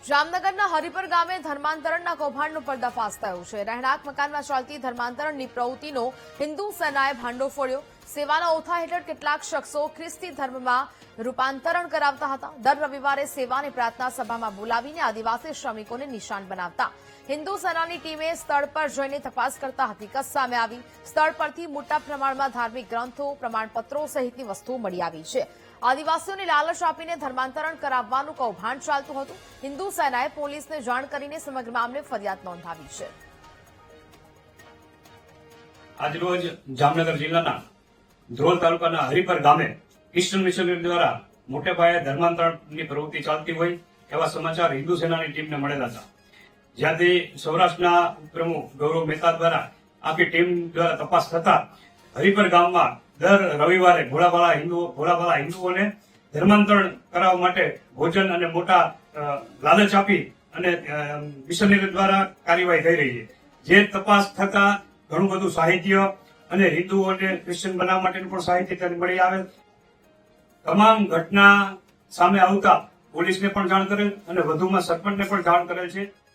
જામનગરના હરિપર ગામે ધર્માંતરણના કૌભાંડનો પર્દાફાશ થયો છે। રહેણાંક મકાનમાં ચાલતી ધર્માંતરણની પ્રવૃત્તિનો હિન્દુ સેનાએ ભાંડો ફોડ્યો। સેવાના ઓથા હેઠળ કેટલાક શખ્સો ખ્રિસ્તી ધર્મમાં રૂપાંતરણ કરાવતા હતા। દર રવિવારે સેવાની પ્રાર્થના સભામાં બોલાવીને આદિવાસી શ્રમિકોને નિશાન બનાવતા। હિન્દુ સેનાની ટીમે સ્થળ પર જઈને તપાસ કરતા હકીકત સામે આવી। સ્થળ પરથી મોટા પ્રમાણમાં ધાર્મિક ગ્રંથો, પ્રમાણપત્રો સહિતની વસ્તુઓ મળી આવી છે। આદિવાસીઓને લાલચ આપીને ધર્માંતરણ કરાવવાનું કૌભાંડ ચાલતું હતું। હિન્દુ સેનાએ પોલીસને જાણ કરીને સમગ્ર મામલે ફરિયાદ નોંધાવી છે। આજરોજ જામનગર જિલ્લાના ધ્રોલ તાલુકાના હરિપર ગામે ઈસ્ટર્ન મિશનરી દ્વારા મોટે પાયે ધર્માંતરણની પ્રવૃત્તિ ચાલતી હોય એવા સમાચાર હિન્દુ સેનાની ટીમને મળેલા હતા। જ્યાંથી સૌરાષ્ટ્રના પ્રમુખ ગૌરવ મહેતા દ્વારા આખી ટીમ દ્વારા તપાસ થતા હરિપર ગામમાં દર રવિવારે ભોળાભાળા હિન્દુઓને ધર્માંતરણ કરાવવા માટે ભોજન અને મોટા લાલચ આપી અને મિશનરી દ્વારા કાર્યવાહી થઈ રહી છે। જે તપાસ થતા ઘણું બધું સાહિત્ય અને હિન્દુઓને ક્રિશ્ચન બનાવવા માટેનું પણ સાહિત્ય મળી આવે। તમામ ઘટના સામે આવતા પોલીસને પણ જાણ કરેલ અને વધુમાં સરપંચને પણ જાણ કરેલ છે।